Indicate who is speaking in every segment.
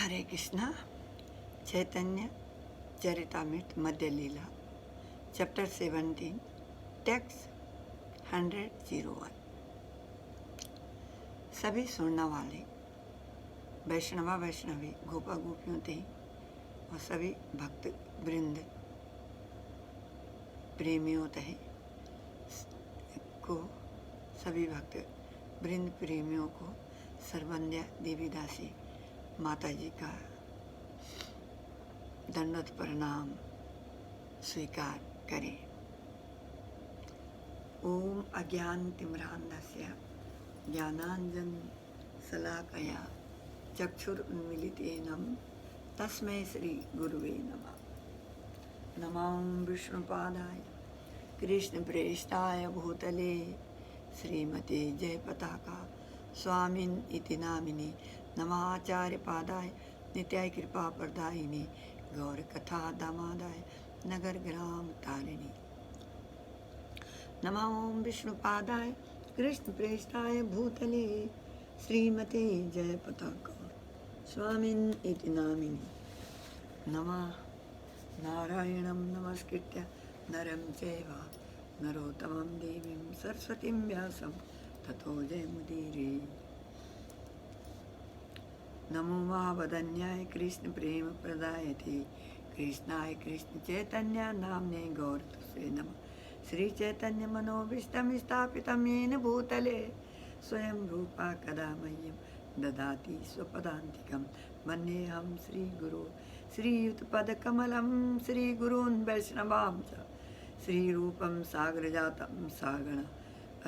Speaker 1: हरे कृष्णा। चैतन्य चरितामृत मध्य लीला chapter 17 text 100:01। सभी सुनने वाले वैष्णवा वैष्णवी गोपा गोपियों थे और सभी भक्त वृंद प्रेमियों थे को सभी भक्त वृंद प्रेमियों को सर्वंध्या देवी दासी माता जी का दंडवत प्रणाम स्वीकार करें। ओम अज्ञानतिमिरान्धस्य ज्ञानांजन शलाकया चक्षुरुन्मीलितेन तस्मै श्री गुरुवे नमः। नमो विष्णुपादाय कृष्णप्रेष्ठाय भूतले श्रीमते जयपताका स्वामिन् इति नामिने नमाचार्यपादाय नित्याय कृपा प्रदायिने गौरकथा दामादाय नगर ग्राम तारिणी। नमो विष्णुपादाय कृष्णप्रेष्ठाय भूतले श्रीमते जयपताका स्वामिन् इति नामिने नमः। नारायणं नमस्कृत्य नरं चैव नरोत्तमं देवीं सरस्वतीं व्यासं ततो जयमुदीरये। नमो महावदन्याय कृष्ण प्रेम प्रदायते कृष्णाय कृष्ण चैतन्य नाम्ने गौरतुसे नमः। श्री चैतन्य मनोभीष्टं स्थापितं येन भूतले स्वयं रूपा कदा मह्यं ददाति स्वपदान्तिकं वन्देऽहं श्रीगुरो श्रीयुतपदकमलं श्रीगुरून् वैष्णवां च श्रीरूपं सागरजातं सागण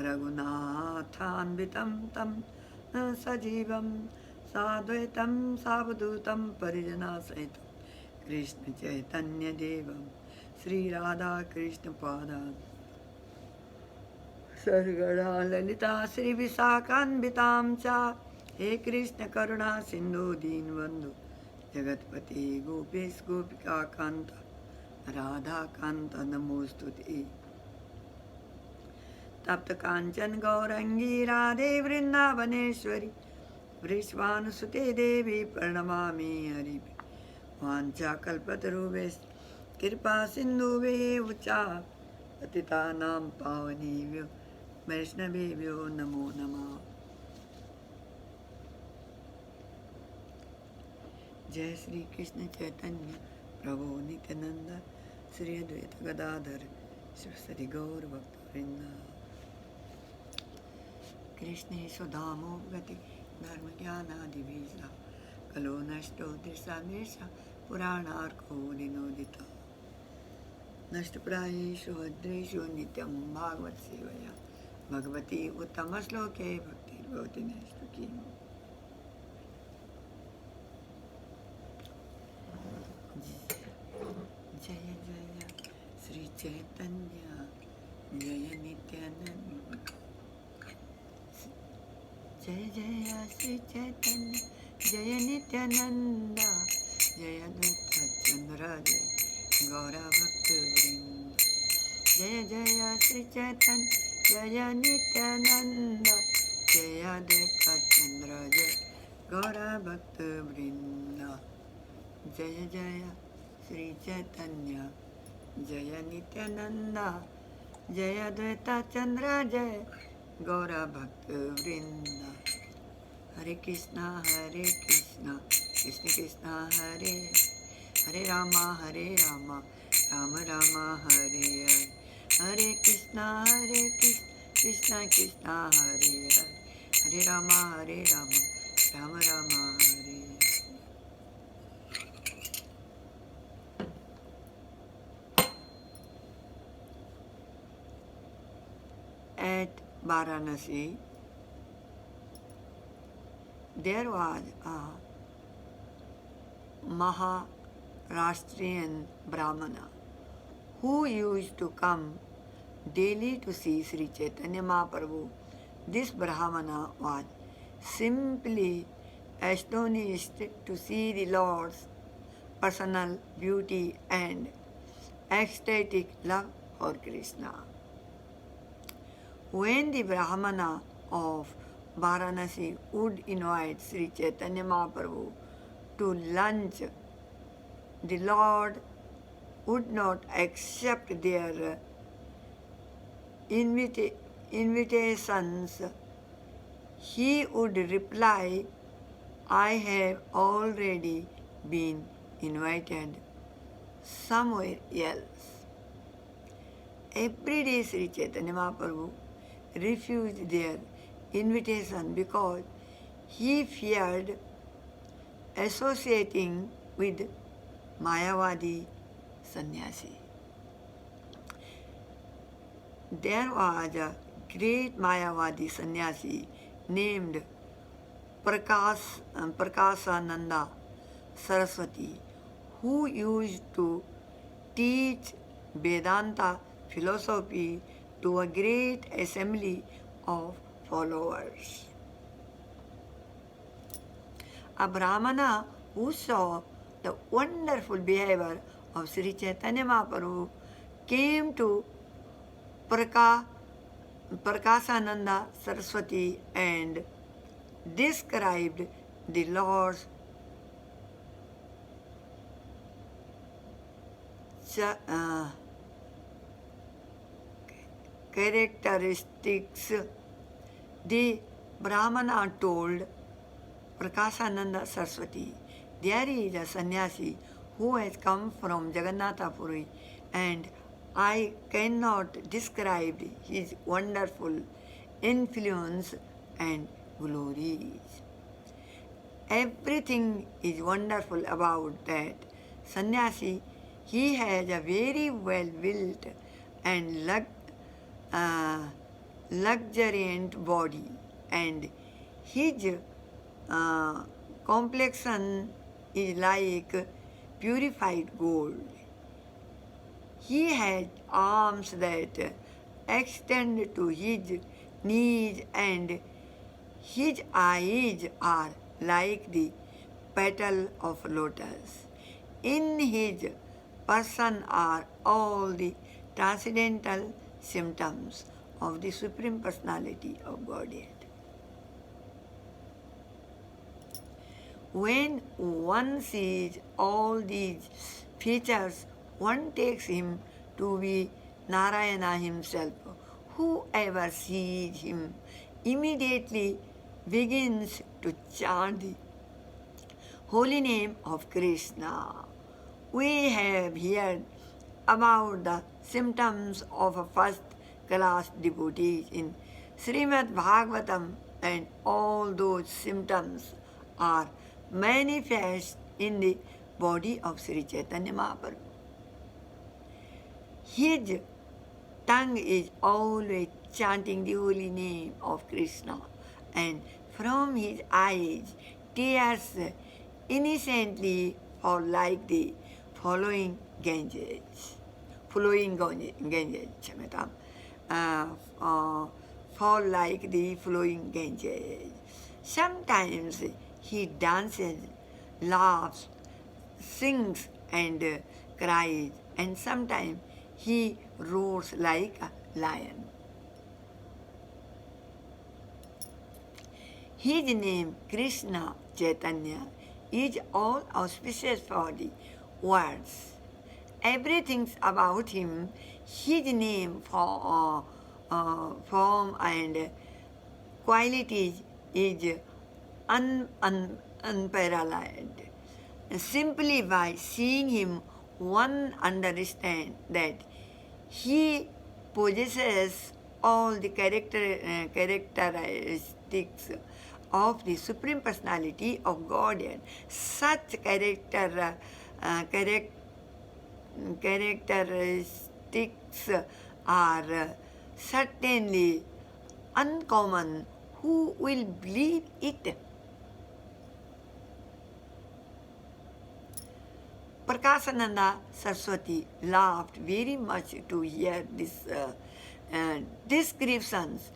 Speaker 1: रघुनाथान्वितं तं सजीवं साद्वैतं सावधूतं परिजनसहितं कृष्ण चैतन्य देवं श्री राधा कृष्ण पादान् सर्गणा ललिता श्री विशाखान्वितां च हे कृष्ण करुणा सिंधु दीनबंधु जगतपति गोपेश गोपिका कांत राधा कांत नमोस्तुते। तप्त कांचन गौरंगी राधे वृंदावनेश्वरी वृषभानुसुते देवी प्रणमामि हरि। वाञ्छाकल्पतरुभ्यश्च कृपा सिन्धुभ्येव च पतितानां पावनेभ्यो वैष्णवेभ्यो नमो नमः। जय श्री कृष्ण चैतन्य प्रभु नित्यानंद श्री अद्वैत गदाधर श्री गौर भक्तवृंद। कृष्णे सुधामो गति धर्म ज्ञानादिबीजा कलो नष्टो दृशामेशा पुराणार्को विनोदिता। नष्टप्रायेषु भद्रेषु नित्यं भागवत सेवया भगवती उत्तम श्लोके भक्तिर्भवति नैष्ठिकी। जय जय श्री चैतन्य जय नित्यानंद। जय जय श्री चैतन्य जय नित्यानंद जय अद्वैत चंद्र जय गौरा भक्त वृंद। जय जय श्री चैतन्य जय नित्यानंद जय अद्वैत चंद्र जय गौरा भक्त वृंद। जय जय श्री चैतन्य जय नित्यानंद जय अद्वैत चंद्र जय गौरा भक्त वृंद। हरे कृष्णा कृष्ण कृष्ण हरे हरे राम राम राम हरे हरे। हरे कृष्णा कृष्ण कृष्ण हरे हरे हरे राम राम राम हरे। At Varanasi, there was a Maharashtrian Brahmana who used to come daily to see Sri Chaitanya Mahaprabhu. This Brahmana was simply astonished to see the Lord's personal beauty and ecstatic love for Krishna. When the Brahmana of Varanasi would invite Sri Chaitanya Mahaprabhu to lunch, the Lord would not accept their invitations. He would reply, I have already been invited somewhere else. Every day Sri Chaitanya Mahaprabhu refused their invitation because he feared associating with Mayavadi sannyasi. There was a great Mayavadi sannyasi named Prakasananda Saraswati, who used to teach Vedanta philosophy to a great assembly of followers. A Brahmana who saw the wonderful behavior of Sri Chaitanya Mahaprabhu came to Prakasananda Saraswati and described the Lord's characteristics. The Brahmana told Prakasananda Saraswati, there is a sannyasi who has come from Jagannatha Puri, and I cannot describe his wonderful influence and glories. Everything is wonderful about that sannyasi. He has a very well built and luxuriant body, and his complexion is like purified gold. He has arms that extend to his knees, and his eyes are like the petal of lotus. In his person are all the transcendental symptoms of the Supreme Personality of Godhead. When one sees all these features, one takes him to be Narayana himself. Whoever sees him immediately begins to chant the holy name of Krishna. We have heard about the symptoms of a first-class devotee in Srimad Bhagavatam, and all those symptoms are manifest in the body of Sri Chaitanya Mahaprabhu. His tongue is always chanting the holy name of Krishna, and from his eyes tears innocently fall like the flowing Ganges, fall like the flowing Ganges. Sometimes he dances, laughs, sings, and cries, and sometimes he roars like a lion. His name, Krishna Chaitanya, is all auspicious for the words. Everything about him, his name, form, and qualities is unparalleled. Simply by seeing him, one understands that he possesses all the characteristics of the Supreme Personality of Godhead. Such characteristics are certainly uncommon. Who will believe it? Prakasananda Saraswati laughed very much to hear these descriptions.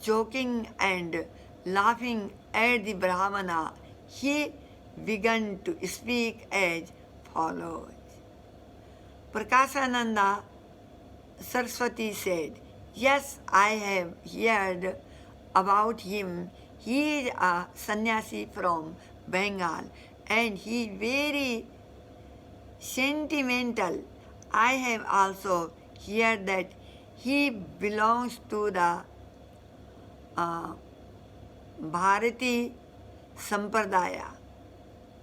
Speaker 1: Joking and laughing at the Brahmana, he began to speak as follows. Prakasananda Saraswati said, yes, I have heard about him. He is a sannyasi from Bengal, and he is very sentimental. I have also heard that he belongs to the uh, Bharati Sampradaya,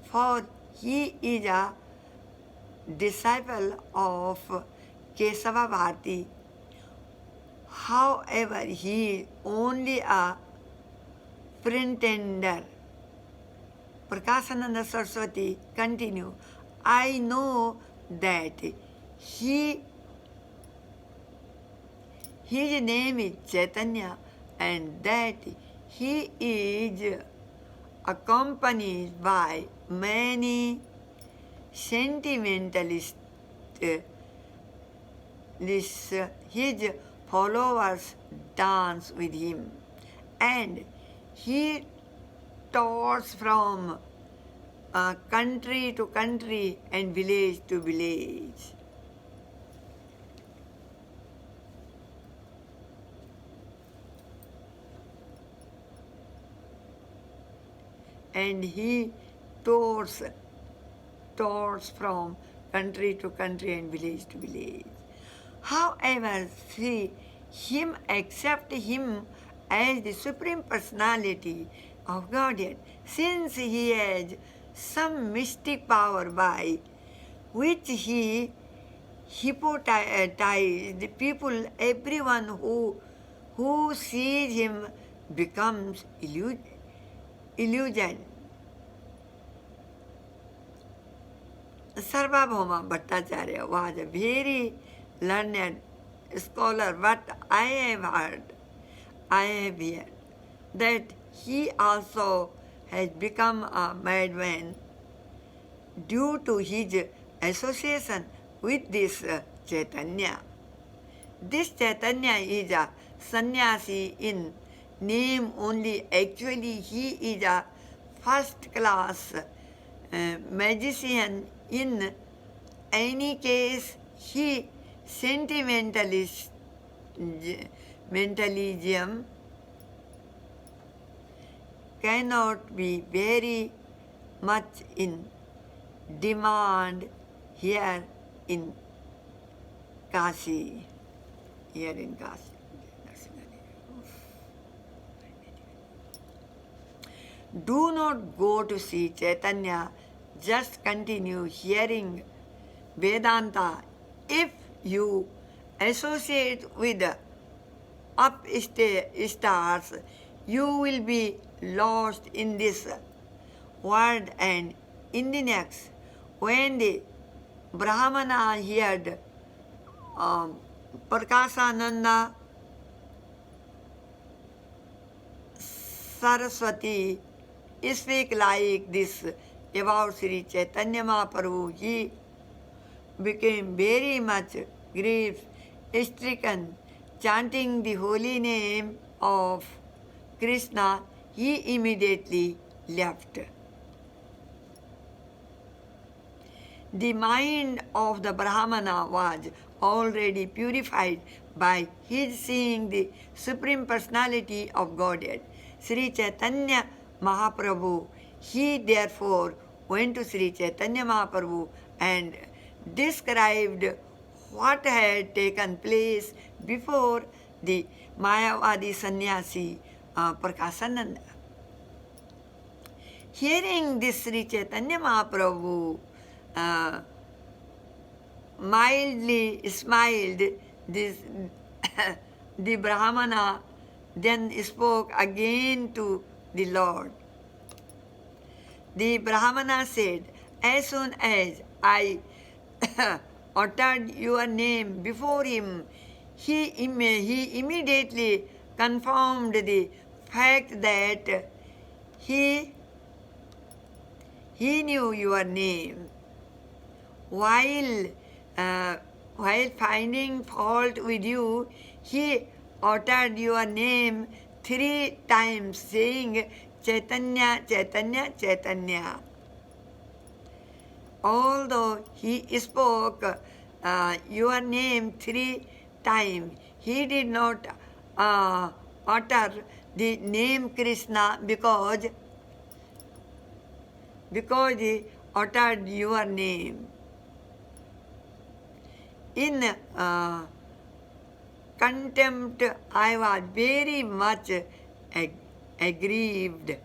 Speaker 1: for he is a disciple of Kesava Bharati. However, he is only a pretender. Prakashananda Saraswati continue, I know that he his name is Chaitanya and that he is accompanied by many sentimentalists. His followers dance with him and he tours from country to country and village to village. And he tours from country to country and village to village. However, see him, accept him as the Supreme Personality of Godhead, since he has some mystic power by which he hypnotizes the people. Everyone who sees him becomes illusioned. Sarvabhauma Bhattacharya was a very learned scholar, but I have heard that he also has become a madman due to his association with this Chaitanya. This Chaitanya is a sannyasi in name only. Actually, he is a first-class magician. In any case, he sentimentalism cannot be very much in demand here in Kashi. Do not go to see Chaitanya, just continue hearing Vedanta. If you associate with upstarts, you will be lost in this world and in the next. When the Brahmana heard Prakashananda Saraswati speak like this about Sri Chaitanya Mahaprabhu, he became very much grief-stricken. Chanting the holy name of Krishna, he immediately left. The mind of the Brahmana was already purified by his seeing the Supreme Personality of Godhead, Sri Chaitanya Mahaprabhu. He therefore went to Sri Chaitanya Mahaprabhu and described what had taken place before the Mayavadi sannyasi Prakashananda. Hearing this, Sri Chaitanya Mahaprabhu mildly smiled. The Brahmana then spoke again to the Lord. The Brahmana said, as soon as I uttered your name before him, he immediately confirmed the fact that he knew your name. While finding fault with you, he uttered your name 3 times, saying, Chaitanya, Chaitanya, Chaitanya. Although he spoke your name 3 times, he did not utter the name Krishna because because he uttered your name. In contempt, I was very much aggrieved.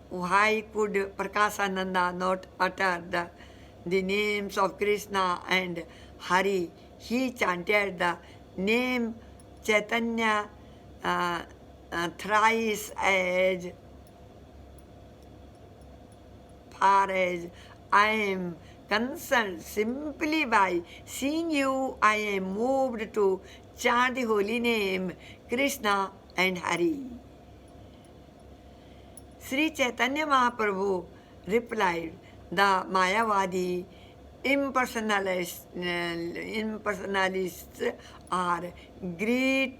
Speaker 1: Why could Prakasananda not utter the names of Krishna and Hari? He chanted the name Chaitanya thrice as far as I am concerned. Simply by seeing you, I am moved to chant the holy name Krishna and Hari. Sri Chaitanya Mahaprabhu replied, the Mayavadi impersonalists are great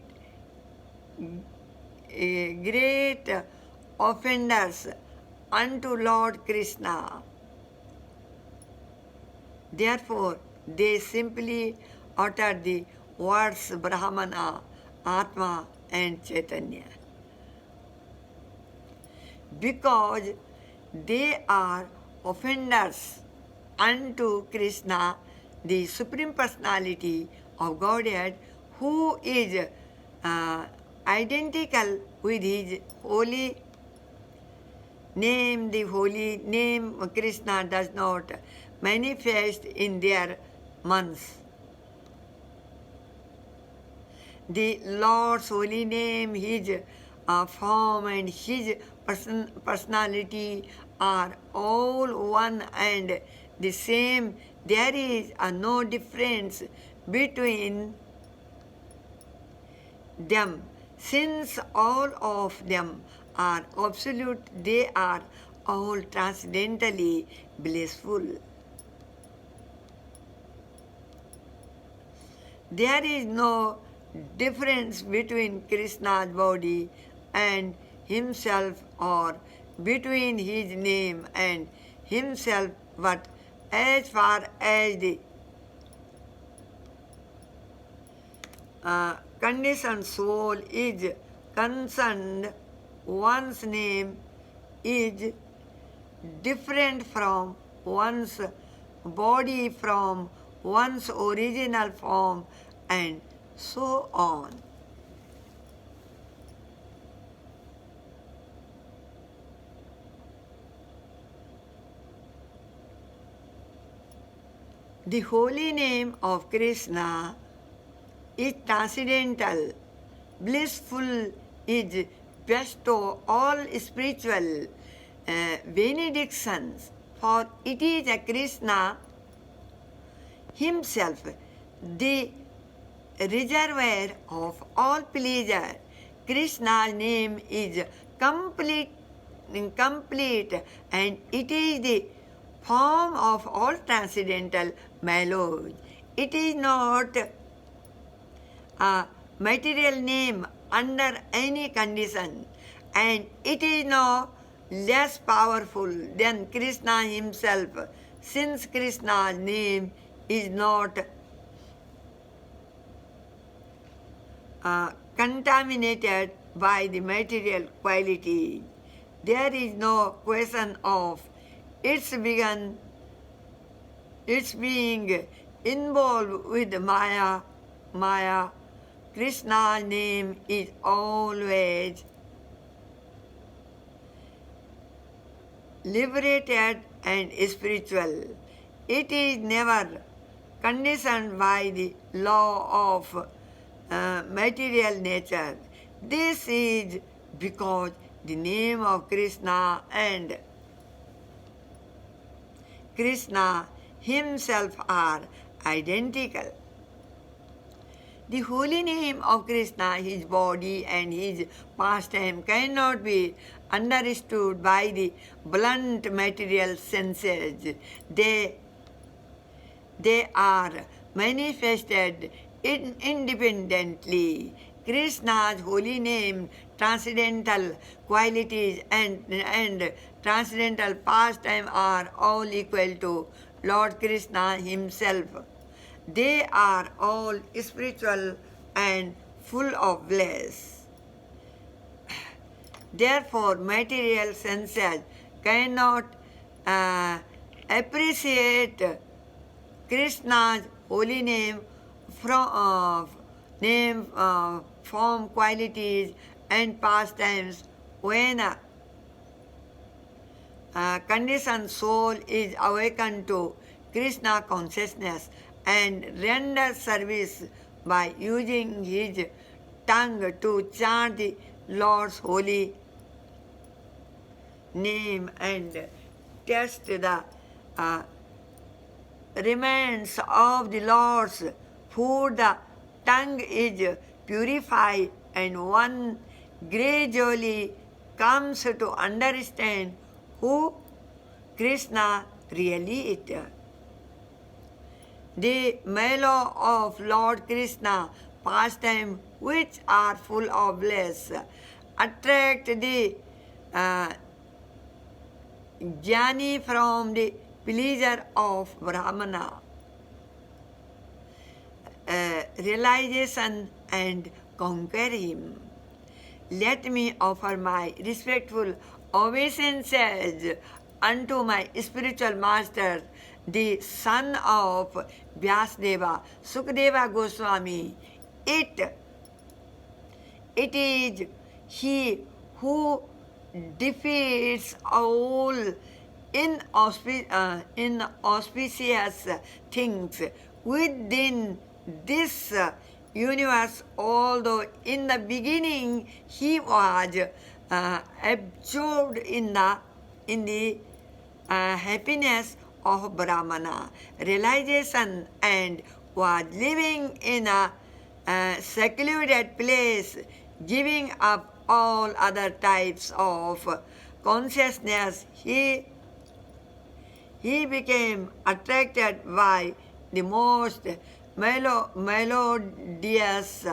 Speaker 1: offenders unto Lord Krishna. Therefore, they simply utter the words Brahmana, Atma and Chaitanya. Because they are offenders unto Krishna, the Supreme Personality of Godhead, who is identical with his holy name. The holy name Krishna does not manifest in their months. The Lord's holy name, his form and his personality are all one and the same. There is no difference between them. Since all of them are absolute, they are all transcendentally blissful. There is no difference between Krishna's body and himself, or between his name and himself, but as far as the conditioned soul is concerned, one's name is different from one's body, from one's original form, and so on. The holy name of Krishna is transcendental, blissful, is bestow all spiritual benedictions, for it is a Krishna himself, the reservoir of all pleasure. Krishna's name is complete, and it is the form of all transcendental melody. It is not a material name under any condition, and it is no less powerful than Krishna himself, since Krishna's name is not contaminated by the material quality. There is no question of its being involved with Maya. Krishna's name is always liberated and spiritual. It is never conditioned by the law of material nature. This is because the name of Krishna and Krishna himself are identical. The holy name of Krishna, his body and his pastime, cannot be understood by the blunt material senses. They are manifested independently. Krishna's holy name, transcendental qualities and transcendental pastime are all equal to Lord Krishna himself. They are all spiritual and full of bliss. Therefore, material senses cannot appreciate Krishna's holy form, qualities, and pastimes when conditioned soul is awakened to Krishna consciousness and renders service by using his tongue to chant the Lord's holy name and taste the remains of the Lord's food. The tongue is purified and one gradually comes to understand who Krishna really is. The mellow of Lord Krishna pastime, which are full of bliss, attract the jnani from the pleasure of Brahmana. Realization and conquer him. Let me offer my respectful obeisances unto my spiritual master, the son of Vyasadeva, Sukadeva Goswami. It is he who defeats all inauspicious things within this universe, although in the beginning he was absorbed in the happiness of Brahmana realization and was living in a secluded place, giving up all other types of consciousness. He became attracted by the most melodious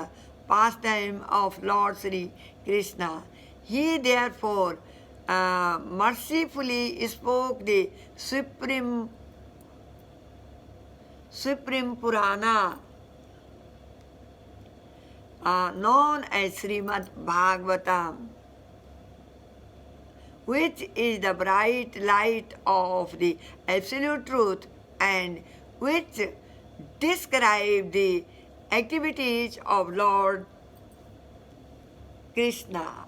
Speaker 1: pastime of Lord Sri Krishna. He therefore mercifully spoke the Supreme Purana, known as Srimad Bhagavatam, which is the bright light of the absolute truth and which describe the activities of Lord Krishna.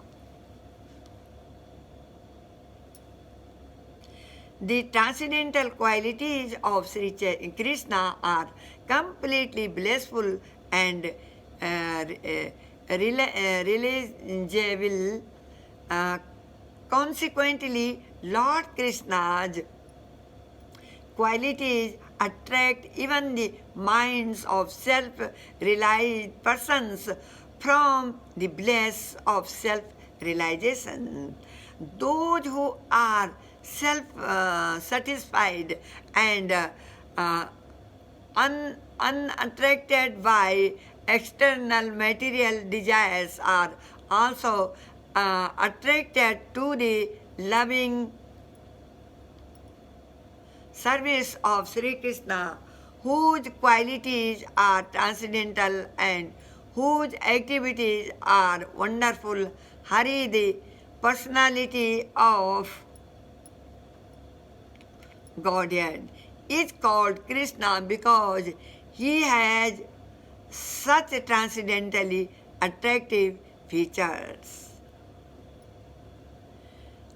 Speaker 1: The transcendental qualities of Sri Krishna are completely blissful and realizable. Consequently, Lord Krishna's qualities attract even the minds of self-realized persons from the bliss of self-realization. Those who are self-satisfied and unattracted by external material desires are also attracted to the loving service of Sri Krishna, whose qualities are transcendental and whose activities are wonderful. Hari, the personality of Godhead, is called Krishna because he has such transcendentally attractive features.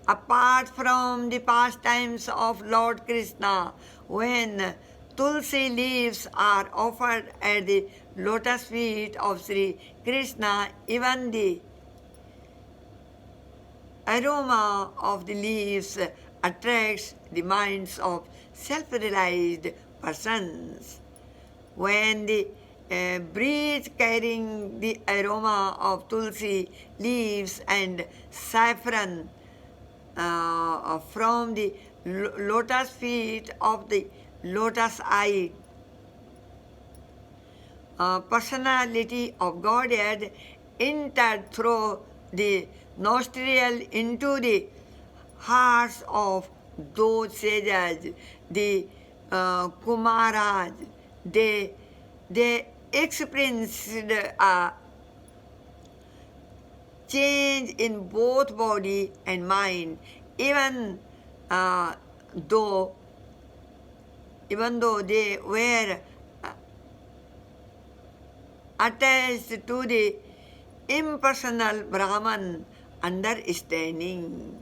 Speaker 1: Apart from the pastimes of Lord Krishna, when tulsi leaves are offered at the lotus feet of Sri Krishna, even the aroma of the leaves attracts the minds of self-realized persons. When the breeze carrying the aroma of tulsi leaves and saffron from the lotus feet of the lotus-eyed personality of Godhead entered through the nostril into the hearts of those sages, the Kumaras. They experienced a change in both body and mind, even uh, though they were attached to the impersonal Brahman understanding.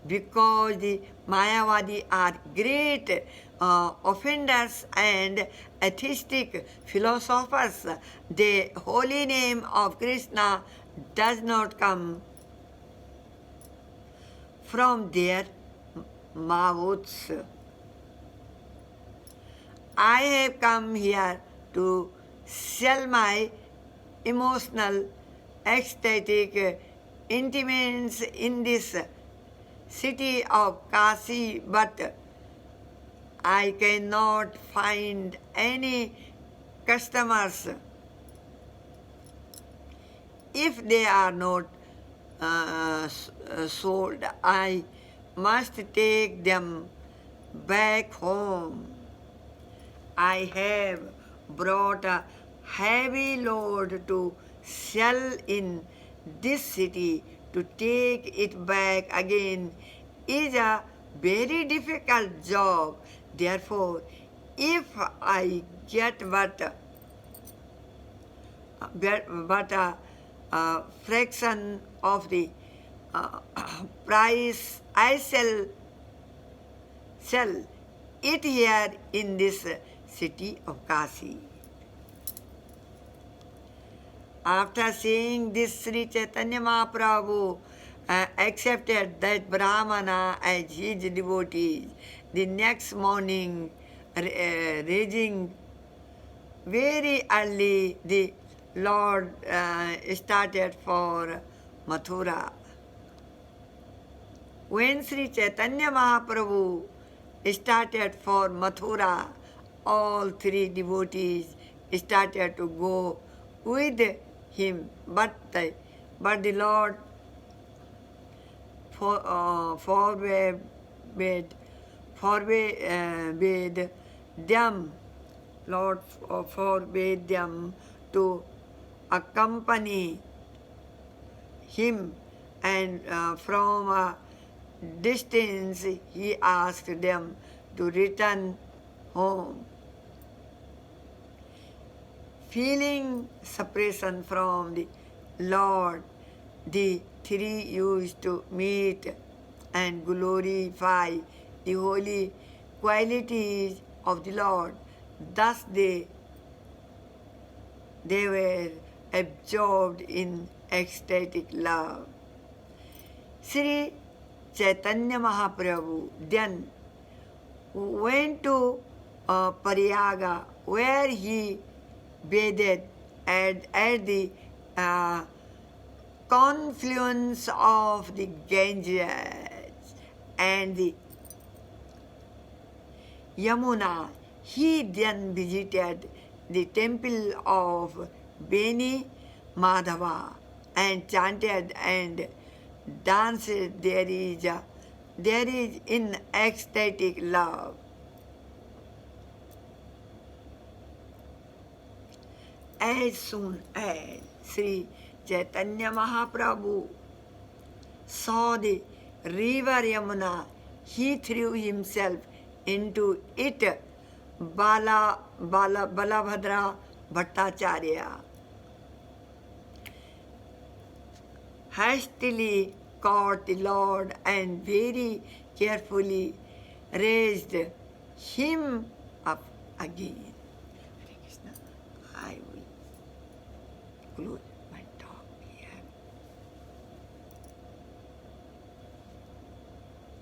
Speaker 1: Because the Mayavadi are great offenders and atheistic philosophers, the holy name of Krishna does not come from their mouths. I have come here to sell my emotional, ecstatic intimates in this city of Kashi, but I cannot find any customers. If they are not sold, I must take them back home. I have brought a heavy load to sell in this city. To take it back again is a very difficult job. Therefore, if I get but a fraction of the price, I sell it here in this city of Kashi. After seeing this, Sri Chaitanya Mahaprabhu accepted that Brahmana as his devotees. The next morning, rising very early, the Lord started for Mathura. When Sri Chaitanya Mahaprabhu started for Mathura, all three devotees started to go with him, but the Lord forbade them. Lord forbade them to accompany him, and from a distance he asked them to return home. Feeling separation from the Lord, the three used to meet and glorify the holy qualities of the Lord. Thus they were absorbed in ecstatic love. Sri Chaitanya Mahaprabhu then went to Prayaga, where he bathed at the confluence of the Ganges and the Yamuna. He then visited the temple of Beni Madhava and chanted and danced. There is in ecstatic love. As soon as Sri Chaitanya Mahaprabhu saw the river Yamuna, he threw himself into it. Balabhadra Bhattacharya hastily caught the Lord and very carefully raised him up again. Hare Krishna. I will close.